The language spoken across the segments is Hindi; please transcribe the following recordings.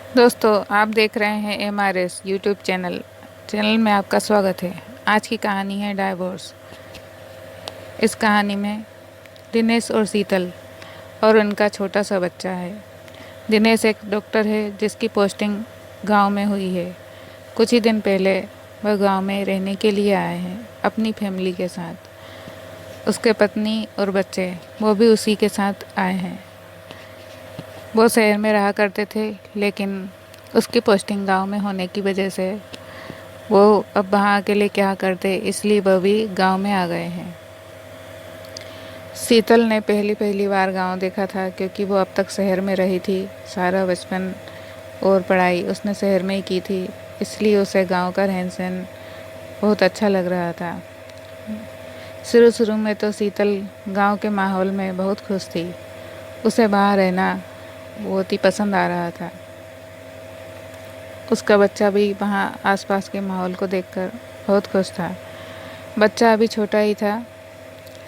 दोस्तों, आप देख रहे हैं MRS यूट्यूब चैनल में आपका स्वागत है। आज की कहानी है डाइवोर्स। इस कहानी में दिनेश और शीतल और उनका छोटा सा बच्चा है। दिनेश एक डॉक्टर है जिसकी पोस्टिंग गांव में हुई है। कुछ ही दिन पहले वह गांव में रहने के लिए आए हैं अपनी फैमिली के साथ। उसके पत्नी और बच्चे वो भी उसी के साथ आए हैं। वो शहर में रहा करते थे, लेकिन उसकी पोस्टिंग गांव में होने की वजह से वो अब वहाँ अकेले क्या करते, इसलिए वह भी गांव में आ गए हैं। शीतल ने पहली पहली बार गांव देखा था, क्योंकि वो अब तक शहर में रही थी। सारा बचपन और पढ़ाई उसने शहर में ही की थी, इसलिए उसे गांव का रहन सहन बहुत अच्छा लग रहा था। शुरू शुरू में तो शीतल गांव के माहौल में बहुत खुश थी। उसे वहाँ रहना बहुत ही पसंद आ रहा था। उसका बच्चा भी वहाँ आसपास के माहौल को देखकर बहुत खुश था। बच्चा अभी छोटा ही था।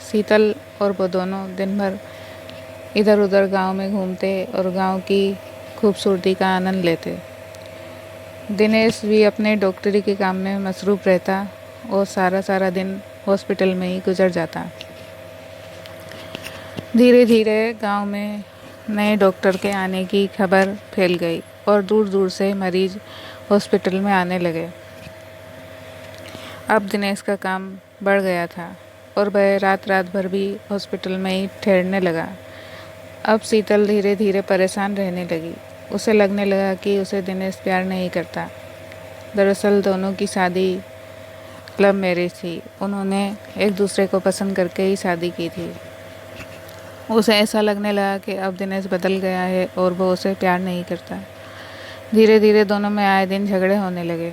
शीतल और वो दोनों दिन भर इधर उधर गांव में घूमते और गांव की खूबसूरती का आनंद लेते। दिनेश भी अपने डॉक्टरी के काम में मसरूफ़ रहता और सारा सारा दिन हॉस्पिटल में ही गुजर जाता। धीरे धीरे गांव में नए डॉक्टर के आने की खबर फैल गई और दूर दूर से मरीज हॉस्पिटल में आने लगे। अब दिनेश का काम बढ़ गया था और वह रात रात भर भी हॉस्पिटल में ही ठहरने लगा। अब शीतल धीरे धीरे परेशान रहने लगी। उसे लगने लगा कि उसे दिनेश प्यार नहीं करता। दरअसल दोनों की शादी लव मैरिज थी। उन्होंने एक दूसरे को पसंद करके ही शादी की थी। उसे ऐसा लगने लगा कि अब दिनेश बदल गया है और वो उसे प्यार नहीं करता। धीरे धीरे दोनों में आए दिन झगड़े होने लगे।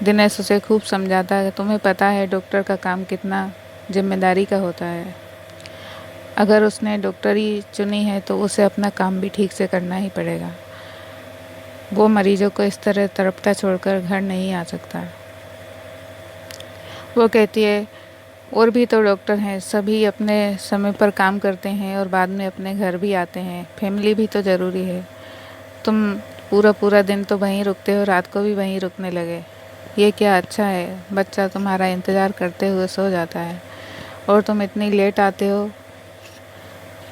दिनेश उसे खूब समझाता है, तुम्हें पता है डॉक्टर का काम कितना जिम्मेदारी का होता है। अगर उसने डॉक्टरी चुनी है तो उसे अपना काम भी ठीक से करना ही पड़ेगा। वो मरीजों को इस तरह तड़पता छोड़कर घर नहीं आ सकता। वो कहती है, और भी तो डॉक्टर हैं, सभी अपने समय पर काम करते हैं और बाद में अपने घर भी आते हैं। फैमिली भी तो ज़रूरी है। तुम पूरा पूरा दिन तो वहीं रुकते हो, रात को भी वहीं रुकने लगे। ये क्या अच्छा है? बच्चा तुम्हारा इंतज़ार करते हुए सो जाता है और तुम इतनी लेट आते हो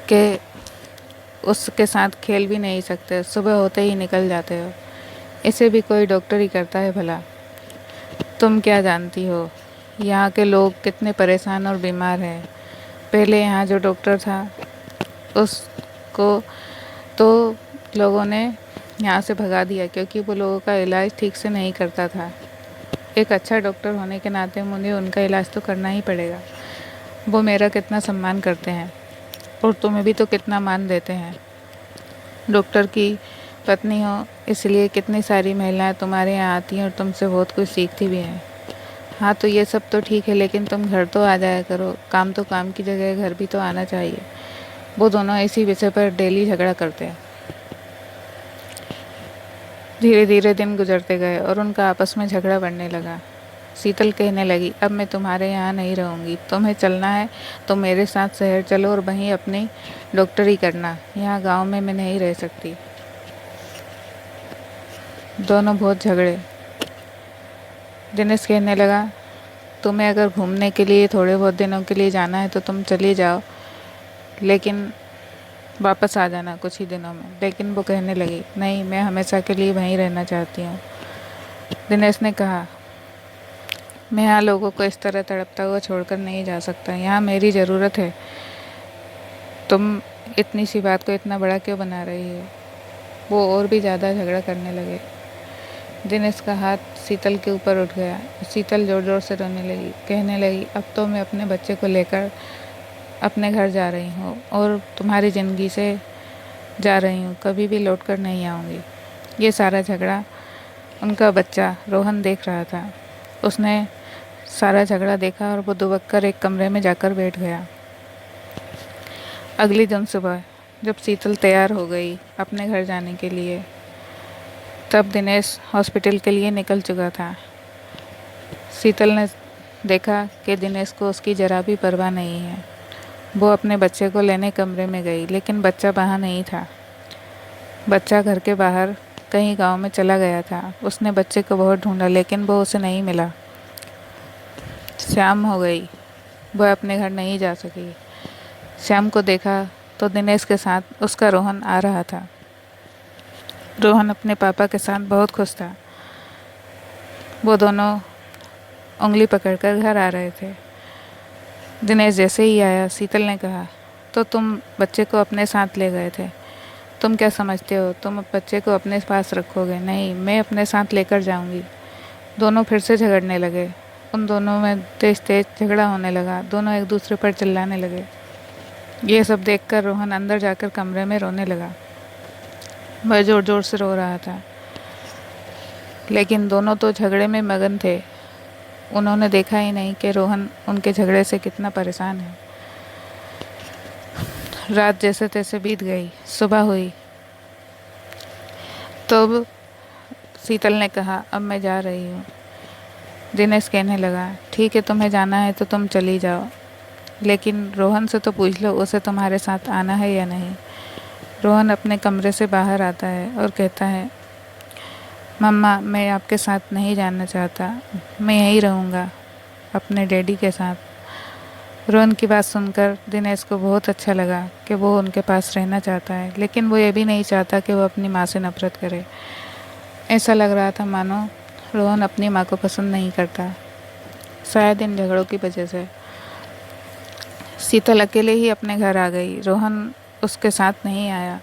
कि उसके साथ खेल भी नहीं सकते। सुबह होते ही निकल जाते हो। इसे भी कोई डॉक्टर ही करता है भला? तुम क्या जानती हो यहाँ के लोग कितने परेशान और बीमार हैं। पहले यहाँ जो डॉक्टर था उसको तो लोगों ने यहाँ से भगा दिया, क्योंकि वो लोगों का इलाज ठीक से नहीं करता था। एक अच्छा डॉक्टर होने के नाते मुझे उनका इलाज तो करना ही पड़ेगा। वो मेरा कितना सम्मान करते हैं और तुम्हें भी तो कितना मान देते हैं। डॉक्टर की पत्नी हो, इसलिए कितनी सारी महिलाएं तुम्हारे यहाँ आती हैं और तुमसे बहुत कुछ सीखती भी हैं। हाँ, तो ये सब तो ठीक है, लेकिन तुम घर तो आ जाया करो। काम तो काम की जगह घर भी तो आना चाहिए। वो दोनों इसी विषय पर डेली झगड़ा करते हैं। धीरे धीरे दिन गुजरते गए और उनका आपस में झगड़ा बढ़ने लगा। शीतल कहने लगी, अब मैं तुम्हारे यहाँ नहीं रहूँगी। तुम्हें चलना है तो मेरे साथ शहर चलो और वहीं अपनी डॉक्टरी करना। यहाँ गांव में मैं नहीं रह सकती। दोनों बहुत झगड़े। दिनेश कहने लगा, तुम्हें अगर घूमने के लिए थोड़े बहुत दिनों के लिए जाना है तो तुम चली जाओ, लेकिन वापस आ जाना कुछ ही दिनों में। लेकिन वो कहने लगी, नहीं, मैं हमेशा के लिए वहीं रहना चाहती हूँ। दिनेश ने कहा, मैं यहाँ लोगों को इस तरह तड़पता हुआ छोड़कर नहीं जा सकता। यहाँ मेरी ज़रूरत है। तुम इतनी सी बात को इतना बड़ा क्यों बना रही हो? वो और भी ज़्यादा झगड़ा करने लगे। दिनेश का हाथ शीतल के ऊपर उठ गया। शीतल ज़ोर ज़ोर से रोने लगी। कहने लगी, अब तो मैं अपने बच्चे को लेकर अपने घर जा रही हूँ और तुम्हारी ज़िंदगी से जा रही हूँ। कभी भी लौट कर नहीं आऊँगी। ये सारा झगड़ा उनका बच्चा रोहन देख रहा था। उसने सारा झगड़ा देखा और वो दुबक कर एक कमरे में जाकर बैठ गया। अगली दिन सुबह जब शीतल तैयार हो गई अपने घर जाने के लिए, तब दिनेश हॉस्पिटल के लिए निकल चुका था। शीतल ने देखा कि दिनेश को उसकी ज़रा भी परवाह नहीं है। वो अपने बच्चे को लेने कमरे में गई, लेकिन बच्चा वहाँ नहीं था। बच्चा घर के बाहर कहीं गांव में चला गया था। उसने बच्चे को बहुत ढूंढा लेकिन वो उसे नहीं मिला। शाम हो गई, वह अपने घर नहीं जा सकी। शाम को देखा तो दिनेश के साथ उसका रोहन आ रहा था। रोहन अपने पापा के साथ बहुत खुश था। वो दोनों उंगली पकड़कर घर आ रहे थे। दिनेश जैसे ही आया, शीतल ने कहा, तो तुम बच्चे को अपने साथ ले गए थे। तुम क्या समझते हो, तुम बच्चे को अपने पास रखोगे? नहीं, मैं अपने साथ लेकर जाऊंगी। दोनों फिर से झगड़ने लगे। उन दोनों में तेज तेज झगड़ा होने लगा। दोनों एक दूसरे पर चिल्लाने लगे। ये सब देखकर रोहन अंदर जाकर कमरे में रोने लगा। वह जोर जोर से रो रहा था, लेकिन दोनों तो झगड़े में मगन थे। उन्होंने देखा ही नहीं कि रोहन उनके झगड़े से कितना परेशान है। रात जैसे तैसे बीत गई। सुबह हुई तो अब शीतल ने कहा, अब मैं जा रही हूँ। दिनेश कहने लगा, ठीक है, तुम्हें जाना है तो तुम चली जाओ, लेकिन रोहन से तो पूछ लो उसे तुम्हारे साथ आना है या नहीं। रोहन अपने कमरे से बाहर आता है और कहता है, मम्मा, मैं आपके साथ नहीं जाना चाहता, मैं यहीं रहूँगा अपने डैडी के साथ। रोहन की बात सुनकर दिनेश को बहुत अच्छा लगा कि वो उनके पास रहना चाहता है, लेकिन वो ये भी नहीं चाहता कि वो अपनी माँ से नफरत करे। ऐसा लग रहा था मानो रोहन अपनी माँ को पसंद नहीं करता, शायद इन झगड़ों की वजह से। शीतल अकेले ही अपने घर आ गई। रोहन उसके साथ नहीं आया।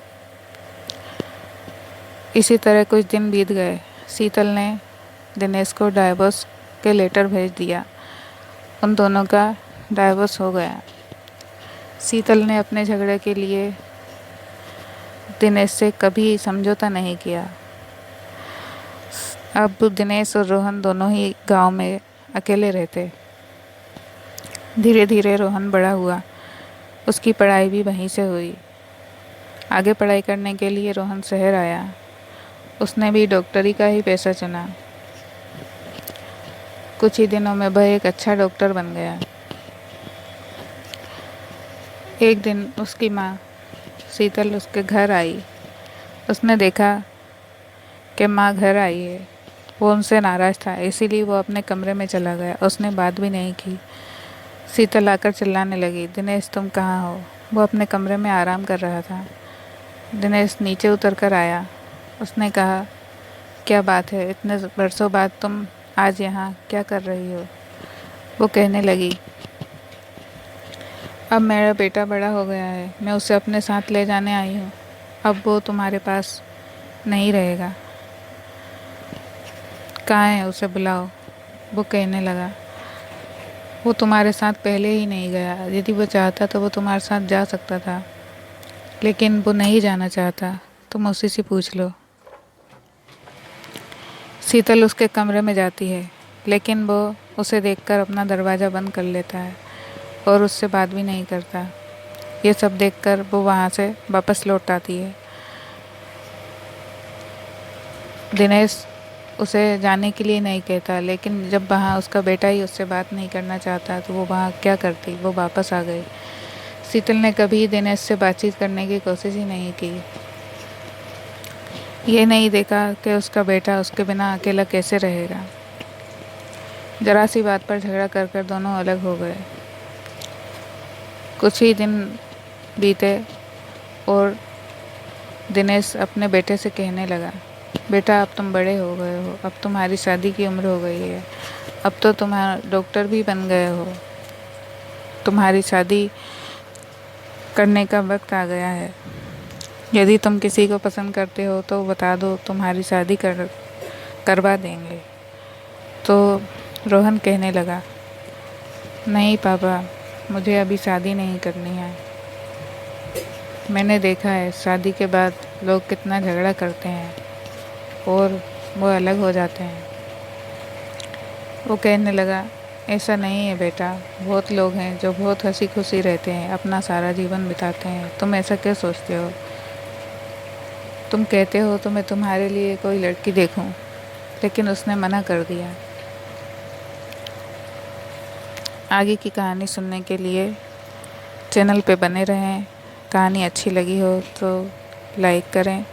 इसी तरह कुछ दिन बीत गए। शीतल ने दिनेश को डाइवोर्स के लेटर भेज दिया। उन दोनों का डाइवोर्स हो गया। शीतल ने अपने झगड़े के लिए दिनेश से कभी समझौता नहीं किया। अब दिनेश और रोहन दोनों ही गांव में अकेले रहते। धीरे धीरे रोहन बड़ा हुआ। उसकी पढ़ाई भी वहीं से हुई। आगे पढ़ाई करने के लिए रोहन शहर आया। उसने भी डॉक्टरी का ही पेशा चुना। कुछ ही दिनों में वह एक अच्छा डॉक्टर बन गया। एक दिन उसकी माँ शीतल उसके घर आई। उसने देखा कि माँ घर आई है। वो उनसे नाराज़ था, इसीलिए वो अपने कमरे में चला गया। उसने बात भी नहीं की। शीतल आकर चिल्लाने लगी, दिनेश, तुम कहाँ हो? वो अपने कमरे में आराम कर रहा था। दिनेश नीचे उतर कर आया। उसने कहा, क्या बात है, इतने बरसों बाद तुम आज यहाँ क्या कर रही हो? वो कहने लगी, अब मेरा बेटा बड़ा हो गया है, मैं उसे अपने साथ ले जाने आई हूँ। अब वो तुम्हारे पास नहीं रहेगा। कहाँ है, उसे बुलाओ। वो कहने लगा, वो तुम्हारे साथ पहले ही नहीं गया। यदि वो चाहता तो वो तुम्हारे साथ जा सकता था, लेकिन वो नहीं जाना चाहता। तुम उसी से पूछ लो। शीतल उसके कमरे में जाती है, लेकिन वो उसे देखकर अपना दरवाज़ा बंद कर लेता है और उससे बात भी नहीं करता। ये सब देखकर वो वहाँ से वापस लौट आती है। दिनेश उसे जाने के लिए नहीं कहता, लेकिन जब वहाँ उसका बेटा ही उससे बात नहीं करना चाहता तो वो वहाँ क्या करती। वो वापस आ गई। शीतल ने कभी दिनेश से बातचीत करने की कोशिश ही नहीं की। ये नहीं देखा कि उसका बेटा उसके बिना अकेला कैसे रहेगा। जरा सी बात पर झगड़ा कर कर दोनों अलग हो गए। कुछ ही दिन बीते और दिनेश अपने बेटे से कहने लगा, बेटा, अब तुम बड़े हो गए हो, अब तुम्हारी शादी की उम्र हो गई है, अब तो तुम्हारा डॉक्टर भी बन गए हो, तुम्हारी शादी करने का वक्त आ गया है। यदि तुम किसी को पसंद करते हो तो बता दो, तुम्हारी शादी करवा देंगे। तो रोहन कहने लगा, नहीं पापा, मुझे अभी शादी नहीं करनी है। मैंने देखा है शादी के बाद लोग कितना झगड़ा करते हैं और वो अलग हो जाते हैं। वो कहने लगा, ऐसा नहीं है बेटा, बहुत लोग हैं जो बहुत हंसी खुशी रहते हैं, अपना सारा जीवन बिताते हैं। तुम ऐसा क्यों सोचते हो? तुम कहते हो तो मैं तुम्हारे लिए कोई लड़की देखूं, लेकिन उसने मना कर दिया। आगे की कहानी सुनने के लिए चैनल पे बने रहें। कहानी अच्छी लगी हो तो लाइक करें।